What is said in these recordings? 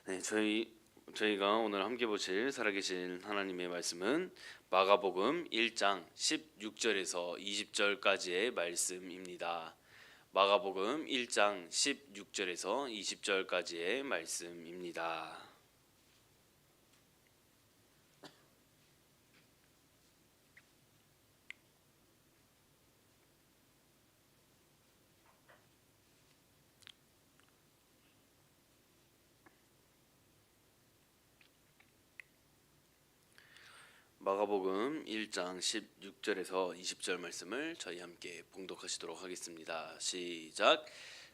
네, 저희가 오늘 함께 보실 살아계신 하나님의 말씀은 마가복음 1장 16절에서 20절까지의 말씀입니다. 마가복음 1장 16절에서 20절까지의 말씀입니다. 마가복음 1장 16절에서 20절 말씀을 저희 함께 봉독하시도록 하겠습니다. 시작.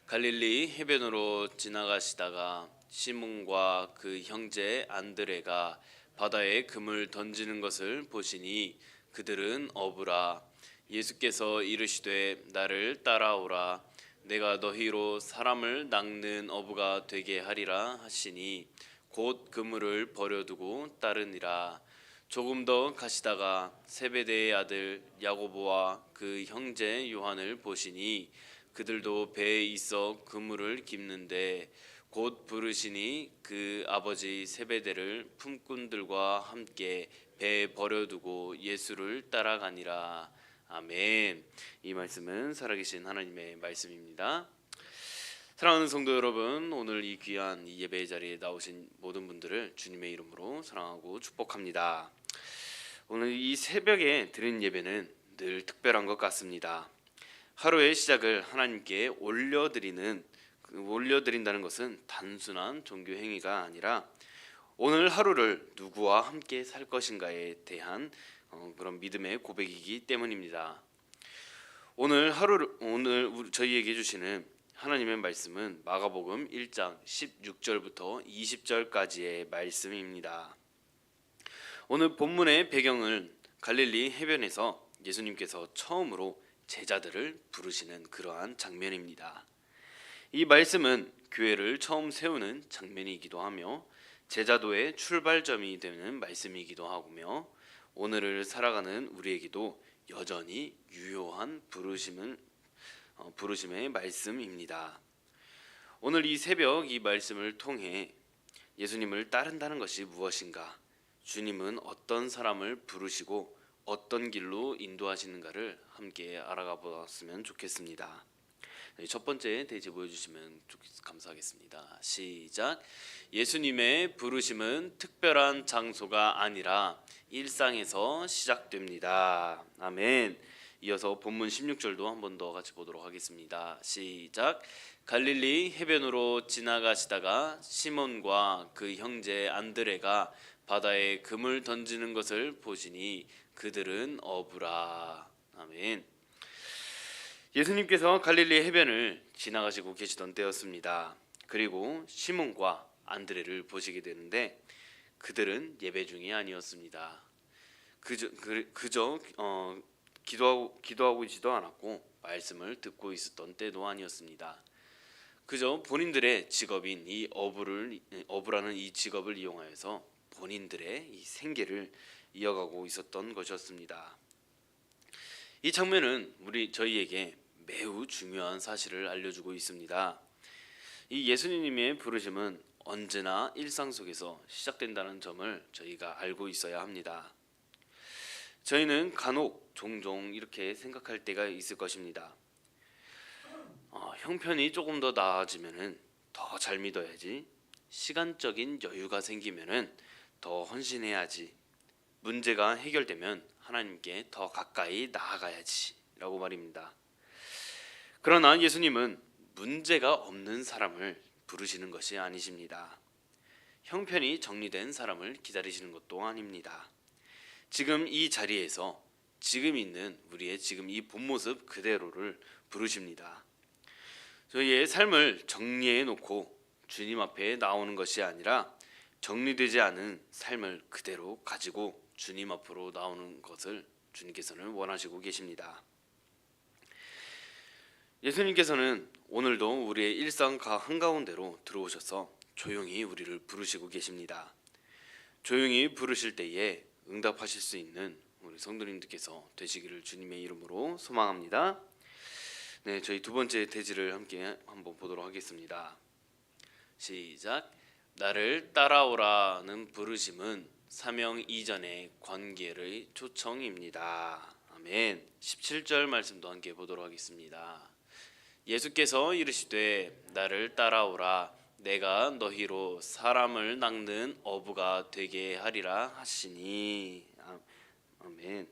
갈릴리 해변으로 지나가시다가 시몬과 그 형제 안드레가 바다에 금을 던지는 것을 보시니 그들은 어부라. 예수께서 이르시되 나를 따라오라. 내가 너희로 사람을 낚는 어부가 되게 하리라 하시니 곧 그물을 버려두고 따르니라. 조금 더 가시다가 세베대의 아들 야고보와 그 형제 요한을 보시니 그들도 배에 있어 그물을 깁는데 곧 부르시니 그 아버지 세베대를 품꾼들과 함께 배에 버려두고 예수를 따라가니라. 아멘. 이 말씀은 살아계신 하나님의 말씀입니다. 사랑하는 성도 여러분, 오늘 이 귀한 이 예배 자리에 나오신 모든 분들을 주님의 이름으로 사랑하고 축복합니다. 오늘 이 새벽에 드린 예배는 늘 특별한 것 같습니다. 하루의 시작을 하나님께 올려드린다는 것은 단순한 종교 행위가 아니라 오늘 하루를 누구와 함께 살 것인가에 대한 그런 믿음의 고백이기 때문입니다. 오늘 저희에게 주시는 하나님의 말씀은 마가복음 1장 16절부터 20절까지의 말씀입니다. 오늘 본문의 배경은 갈릴리 해변에서 예수님께서 처음으로 제자들을 부르시는 그러한 장면입니다. 이 말씀은 교회를 처음 세우는 장면이기도 하며 제자도의 출발점이 되는 말씀이기도 하고며 오늘을 살아가는 우리에게도 여전히 유효한 부르심의 말씀입니다. 오늘 이 새벽 이 말씀을 통해 예수님을 따른다는 것이 무엇인가, 주님은 어떤 사람을 부르시고 어떤 길로 인도하시는가를 함께 알아가 보았으면 좋겠습니다. 첫 번째 대지 보여주시면 감사하겠습니다. 시작. 예수님의 부르심은 특별한 장소가 아니라 일상에서 시작됩니다. 아멘. 이어서 본문 16절도 한 번 더 같이 보도록 하겠습니다. 시작. 갈릴리 해변으로 지나가시다가 시몬과 그 형제 안드레가 바다에 금을 던지는 것을 보시니 그들은 어부라. 아멘. 예수님께서 갈릴리 해변을 지나가시고 계시던 때였습니다. 그리고 시몬과 안드레를 보시게 되는데 그들은 예배 중이 아니었습니다. 그저 기도하고 있지도 않았고 말씀을 듣고 있었던 때도 아니었습니다. 그저 본인들의 직업인 이 어부라는 이 직업을 이용하여서 본인들의 이 생계를 이어가고 있었던 것이었습니다. 이 장면은 저희에게 매우 중요한 사실을 알려주고 있습니다. 이 예수님의 부르심은 언제나 일상 속에서 시작된다는 점을 저희가 알고 있어야 합니다. 저희는 간혹 종종 이렇게 생각할 때가 있을 것입니다. 형편이 조금 더 나아지면은 더 잘 믿어야지. 시간적인 여유가 생기면은 더 헌신해야지. 문제가 해결되면 하나님께 더 가까이 나아가야지 라고 말입니다. 그러나 예수님은 문제가 없는 사람을 부르시는 것이 아니십니다. 형편이 정리된 사람을 기다리시는 것도 아닙니다. 지금 이 자리에서 지금 있는 우리의 지금 이 본 모습 그대로를 부르십니다. 저희의 삶을 정리해 놓고 주님 앞에 나오는 것이 아니라 정리되지 않은 삶을 그대로 가지고 주님 앞으로 나오는 것을 주님께서는 원하시고 계십니다. 예수님께서는 오늘도 우리의 일상 한가운데로 들어오셔서 조용히 우리를 부르시고 계십니다. 조용히 부르실 때에 응답하실 수 있는 우리 성도님들께서 되시기를 주님의 이름으로 소망합니다. 네, 저희 두 번째 대지를 함께 한번 보도록 하겠습니다. 시작. 나를 따라오라는 부르심은 사명 이전의 관계의 초청입니다. 아멘. 17절 말씀도 함께 보도록 하겠습니다. 예수께서 이르시되 나를 따라오라 내가 너희로 사람을 낚는 어부가 되게 하리라 하시니. 아멘.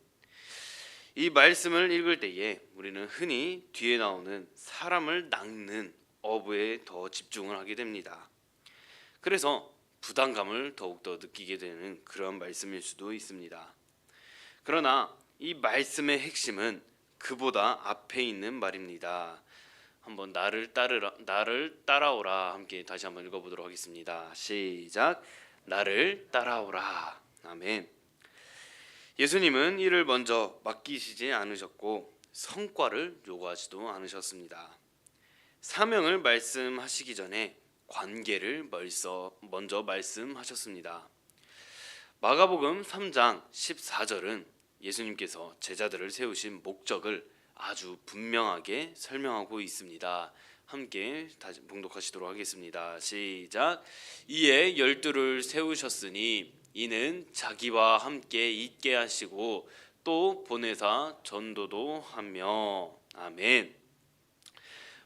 이 말씀을 읽을 때에 우리는 흔히 뒤에 나오는 사람을 낚는 어부에 더 집중을 하게 됩니다. 그래서 부담감을 더욱더 느끼게 되는 그런 말씀일 수도 있습니다. 그러나 이 말씀의 핵심은 그보다 앞에 있는 말입니다. 한번 나를 따라오라 함께 다시 한번 읽어보도록 하겠습니다. 시작. 나를 따라오라. 아멘. 예수님은 이를 먼저 맡기시지 않으셨고 성과를 요구하지도 않으셨습니다. 사명을 말씀하시기 전에 관계를 먼저 말씀하셨습니다. 마가복음 3장 14절은 예수님께서 제자들을 세우신 목적을 아주 분명하게 설명하고 있습니다. 함께 다시 봉독하시도록 하겠습니다. 시작. 이에 12를 세우셨으니 이는 자기와 함께 있게 하시고 또 보내사 전도도 하며. 아멘.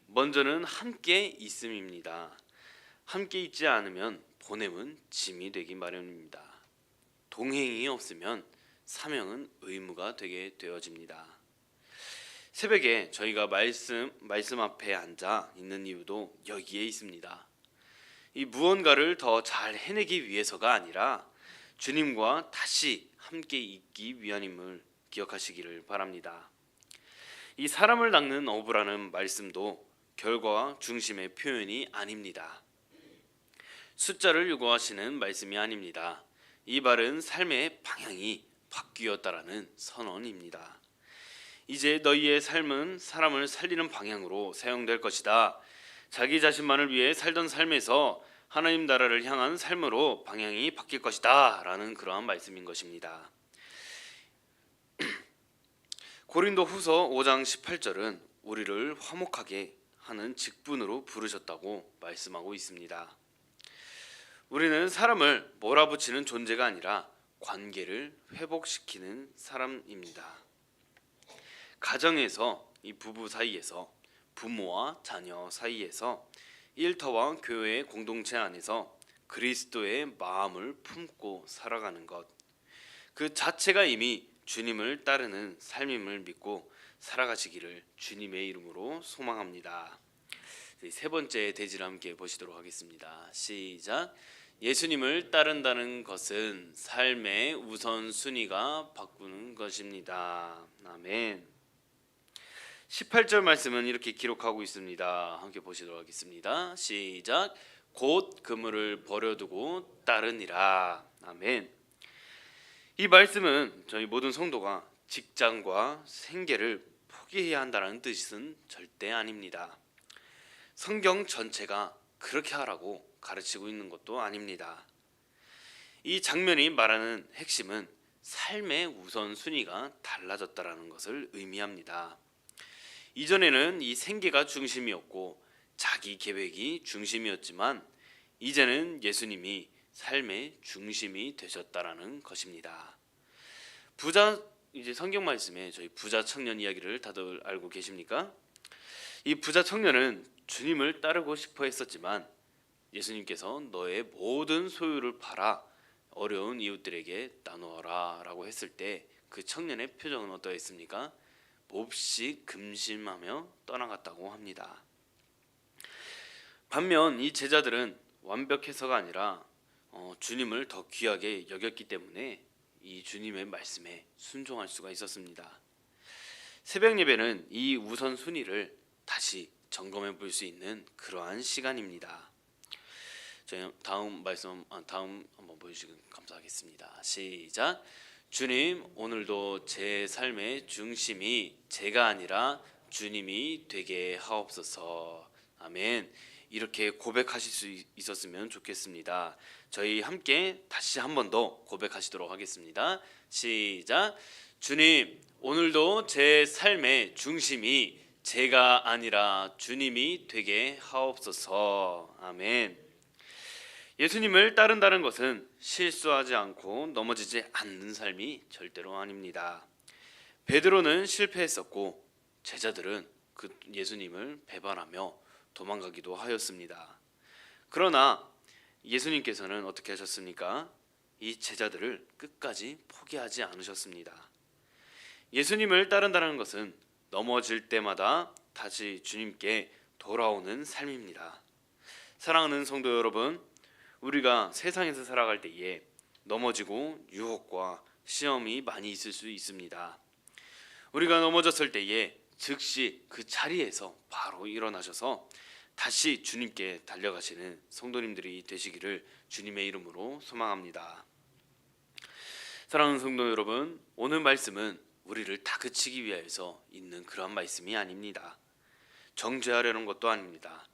먼저는 함께 있음입니다. 함께 있지 않으면 보냄은 짐이 되기 마련입니다. 동행이 없으면 사명은 의무가 되게 되어집니다. 새벽에 저희가 말씀 앞에 앉아 있는 이유도 여기에 있습니다. 이 무언가를 더 잘 해내기 위해서가 아니라 주님과 다시 함께 있기 위함임을 기억하시기를 바랍니다. 이 사람을 낚는 어부라는 말씀도 결과 중심의 표현이 아닙니다. 숫자를 요구하시는 말씀이 아닙니다. 이 말은 삶의 방향이 바뀌었다라는 선언입니다. 이제 너희의 삶은 사람을 살리는 방향으로 사용될 것이다. 자기 자신만을 위해 살던 삶에서 하나님 나라를 향한 삶으로 방향이 바뀔 것이다 라는 그러한 말씀인 것입니다. 고린도 후서 5장 18절은 우리를 화목하게 하는 직분으로 부르셨다고 말씀하고 있습니다. 우리는 사람을 몰아붙이는 존재가 아니라 관계를 회복시키는 사람입니다. 가정에서, 이 부부 사이에서, 부모와 자녀 사이에서, 일터와 교회의 공동체 안에서 그리스도의 마음을 품고 살아가는 것, 그 자체가 이미 주님을 따르는 삶임을 믿고 살아가시기를 주님의 이름으로 소망합니다. 세 번째 대지를 함께 보시도록 하겠습니다. 시작. 예수님을 따른다는 것은 삶의 우선순위가 바꾸는 것입니다. 아멘. 18절 말씀은 이렇게 기록하고 있습니다. 함께 보시도록 하겠습니다. 시작. 곧 그물을 버려두고 따르니라. 아멘. 이 말씀은 저희 모든 성도가 직장과 생계를 포기해야 한다는 뜻은 절대 아닙니다. 성경 전체가 그렇게 하라고 가르치고 있는 것도 아닙니다. 이 장면이 말하는 핵심은 삶의 우선순위가 달라졌다라는 것을 의미합니다. 이전에는 이 생계가 중심이었고 자기 계획이 중심이었지만 이제는 예수님이 삶의 중심이 되셨다라는 것입니다. 이제 성경 말씀에 저희 부자 청년 이야기를 다들 알고 계십니까? 이 부자 청년은 주님을 따르고 싶어 했었지만 예수님께서 너의 모든 소유를 팔아 어려운 이웃들에게 나누어라 라고 했을 때 그 청년의 표정은 어떠했습니까? 몹시 금심하며 떠나갔다고 합니다. 반면 이 제자들은 완벽해서가 아니라 주님을 더 귀하게 여겼기 때문에 이 주님의 말씀에 순종할 수가 있었습니다. 새벽 예배는 이 우선순위를 다시 점검해 볼 수 있는 그러한 시간입니다. 저희 다음 한번 보여주시면 감사하겠습니다. 시작. 주님, 오늘도 제 삶의 중심이 제가 아니라 주님이 되게 하옵소서. 아멘. 이렇게 고백하실 수 있었으면 좋겠습니다. 저희 함께 다시 한 번 더 고백하시도록 하겠습니다. 시작. 주님, 오늘도 제 삶의 중심이 제가 아니라 주님이 되게 하옵소서. 아멘. 예수님을 따른다는 것은 실수하지 않고 넘어지지 않는 삶이 절대로 아닙니다. 베드로는 실패했었고 제자들은 그 예수님을 배반하며 도망가기도 하였습니다. 그러나 예수님께서는 어떻게 하셨습니까? 이 제자들을 끝까지 포기하지 않으셨습니다. 예수님을 따른다는 것은 넘어질 때마다 다시 주님께 돌아오는 삶입니다. 사랑하는 성도 여러분, 우리가 세상에서 살아갈 때에 넘어지고 유혹과 시험이 많이 있을 수 있습니다. 우리가 넘어졌을 때에 즉시 그 자리에서 바로 일어나셔서 다시 주님께 달려가시는 성도님들이 되시기를 주님의 이름으로 소망합니다. 사랑하는 성도 여러분, 오늘 말씀은 우리를 다그치기 위하여서 있는 그런 말씀이 아닙니다. 정죄하려는 것도 아닙니다.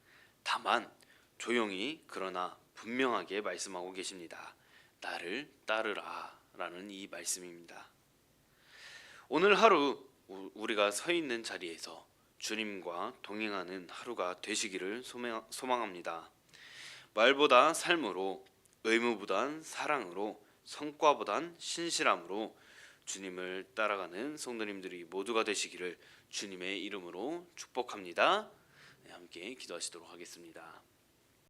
다만 조용히 그러나 분명하게 말씀하고 계십니다. 나를 따르라 라는 이 말씀입니다. 오늘 하루 우리가 서 있는 자리에서 주님과 동행하는 하루가 되시기를 소망합니다. 말보다 삶으로, 의무보단 사랑으로, 성과보단 신실함으로 주님을 따라가는 성도님들이 모두가 되시기를 주님의 이름으로 축복합니다. 함께 기도하시도록 하겠습니다.